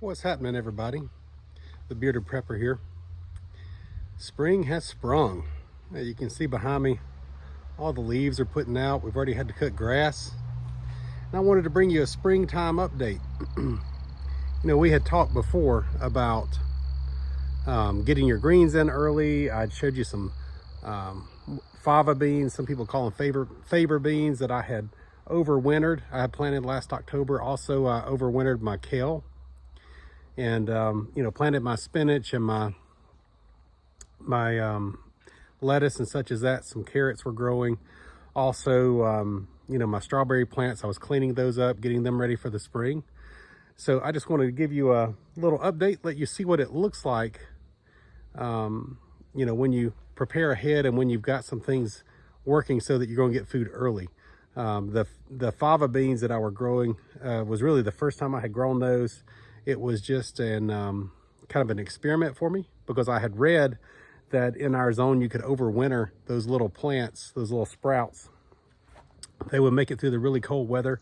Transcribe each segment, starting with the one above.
What's happening, everybody? The Bearded Prepper here. Spring has sprung. You can see behind me, all the leaves are putting out. We've already had to cut grass. And I wanted to bring you a springtime update. We had talked before about getting your greens in early. I'd showed you some fava beans. Some people call them Faber beans that I had overwintered. I had planted last October. Also, I overwintered my kale. And planted my spinach and my lettuce and such as that. Some carrots were growing. Also, my strawberry plants, I was cleaning those up, getting them ready for the spring. So I just wanted to give you a little update, let you see what it looks like, when you prepare ahead and when you've got some things working so that you're going to get food early. The fava beans that I were growing was really the first time I had grown those. It was just kind of an experiment for me, because I had read that in our zone you could overwinter those little plants, those little sprouts. They would make it through the really cold weather,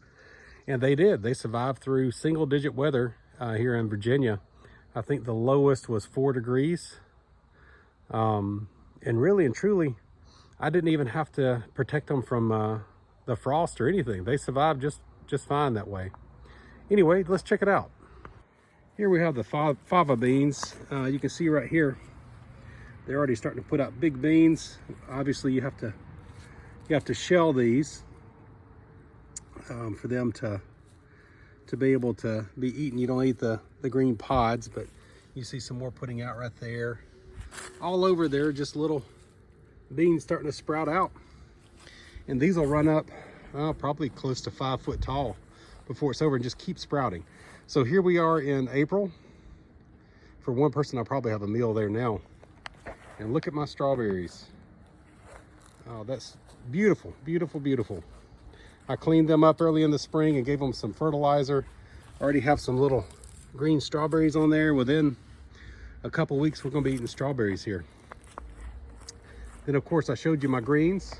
and they did. They survived through single-digit weather here in Virginia. I think the lowest was 4 degrees. And really and truly, I didn't even have to protect them from the frost or anything. They survived just fine that way. Anyway, let's check it out. Here we have the fava beans. You can see right here, they're already starting to put out big beans. Obviously, you have to shell these for them to be able to be eaten. You don't eat the green pods, but you see some more putting out right there. All over there, just little beans starting to sprout out. And these will run up probably close to 5 foot tall before it's over and just keep sprouting. So here we are in April. For one person, I'll probably have a meal there now. And look at my strawberries. Oh, that's beautiful, beautiful, beautiful. I cleaned them up early in the spring and gave them some fertilizer. I already have some little green strawberries on there. Within a couple weeks, we're gonna be eating strawberries here. Then of course, I showed you my greens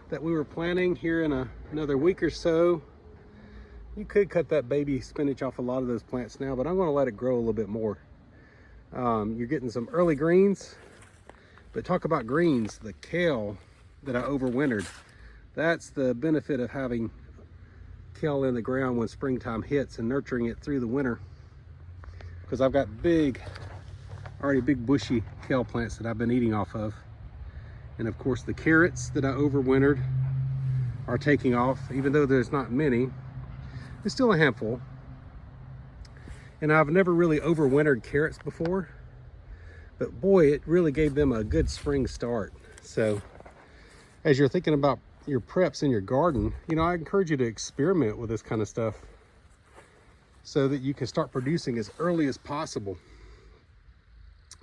that we were planting here in another week or so. You could cut that baby spinach off a lot of those plants now, but I'm gonna let it grow a little bit more. You're getting some early greens, but talk about greens, the kale that I overwintered. That's the benefit of having kale in the ground when springtime hits and nurturing it through the winter. Because I've got already big bushy kale plants that I've been eating off of. And of course the carrots that I overwintered are taking off, even though there's not many. There's still a handful. And I've never really overwintered carrots before, but boy, it really gave them a good spring start. So as you're thinking about your preps in your garden, I encourage you to experiment with this kind of stuff so that you can start producing as early as possible.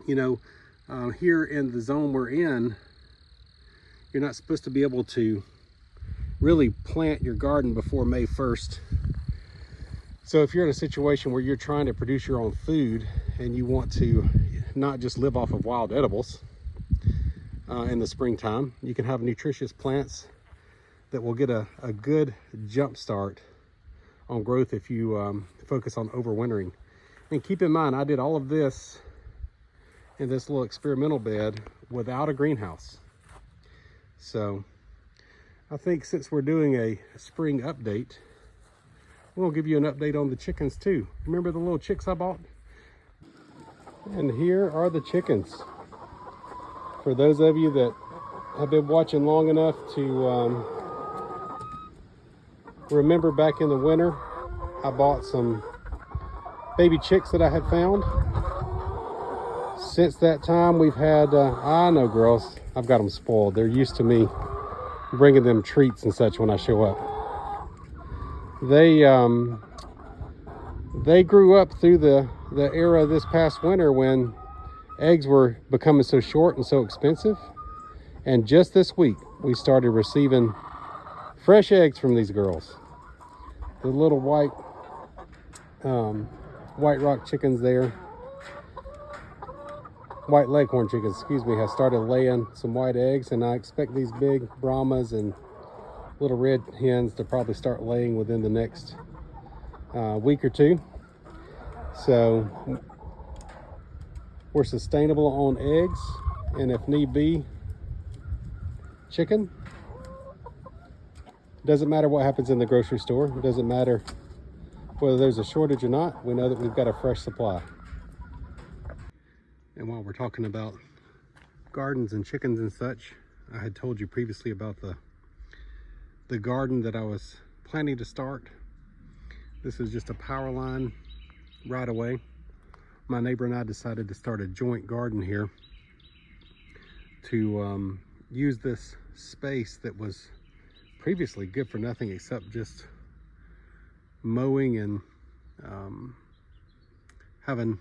Here in the zone we're in, you're not supposed to be able to really plant your garden before May 1st. So if you're in a situation where you're trying to produce your own food and you want to not just live off of wild edibles in the springtime, you can have nutritious plants that will get a good jump start on growth if you focus on overwintering. And keep in mind, I did all of this in this little experimental bed without a greenhouse. So I think since we're doing a spring update, we'll give you an update on the chickens too. Remember the little chicks I bought? And here are the chickens. For those of you that have been watching long enough to remember back in the winter, I bought some baby chicks that I had found. Since that time, we've had, I know girls, I've got them spoiled. They're used to me bringing them treats and such when I show up. They grew up through the era this past winter when eggs were becoming so short and so expensive. And just this week, we started receiving fresh eggs from these girls. The little white rock chickens there, white leghorn chickens, excuse me, have started laying some white eggs, and I expect these big Brahmas and little red hens to probably start laying within the next week or two. So we're sustainable on eggs, and if need be, chicken. Doesn't matter what happens in the grocery store. It doesn't matter whether there's a shortage or not. We know that we've got a fresh supply. And while we're talking about gardens and chickens and such, I had told you previously about the garden that I was planning to start. This is just a power line right away. My neighbor and I decided to start a joint garden here to use this space that was previously good for nothing except just mowing and having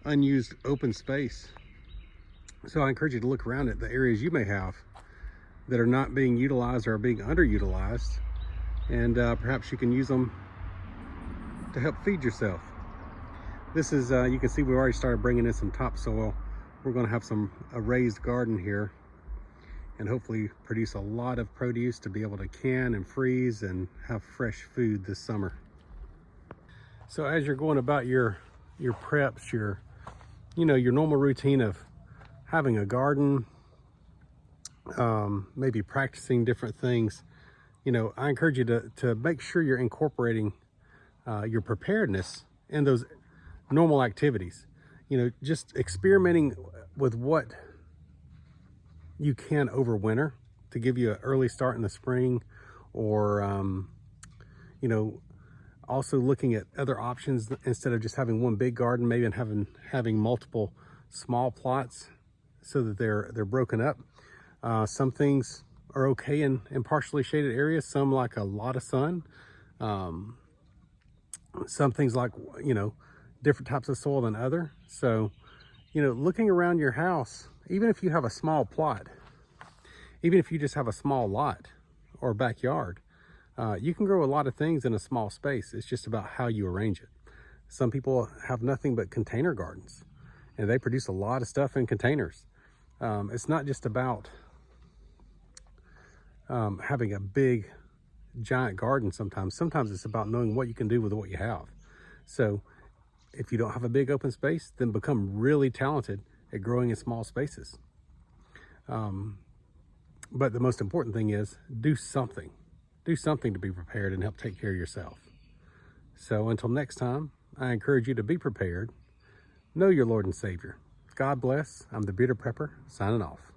unused open space. So I encourage you to look around at the areas you may have that are not being utilized or are being underutilized, and perhaps you can use them to help feed yourself. This is, you can see we already started bringing in some topsoil. We're going to have a raised garden here and hopefully produce a lot of produce to be able to can and freeze and have fresh food this summer. So as you're going about your preps, your normal routine of having a garden, maybe practicing different things, I encourage you to make sure you're incorporating your preparedness in those normal activities. Just experimenting with what you can over winter to give you an early start in the spring, or also looking at other options instead of just having one big garden, maybe having multiple small plots so that they're broken up. Some things are okay in partially shaded areas, some like a lot of sun. Some things like, different types of soil than other. So, looking around your house, even if you have a small plot, even if you just have a small lot or backyard, you can grow a lot of things in a small space. It's just about how you arrange it. Some people have nothing but container gardens, and they produce a lot of stuff in containers. It's not just about having a big giant garden. Sometimes it's about knowing what you can do with what you have. So if you don't have a big open space, then become really talented at growing in small spaces. But the most important thing is do something to be prepared and help take care of yourself. So until next time, I encourage you to be prepared. Know your Lord and Savior. God bless. I'm the Bearded Prepper, signing off.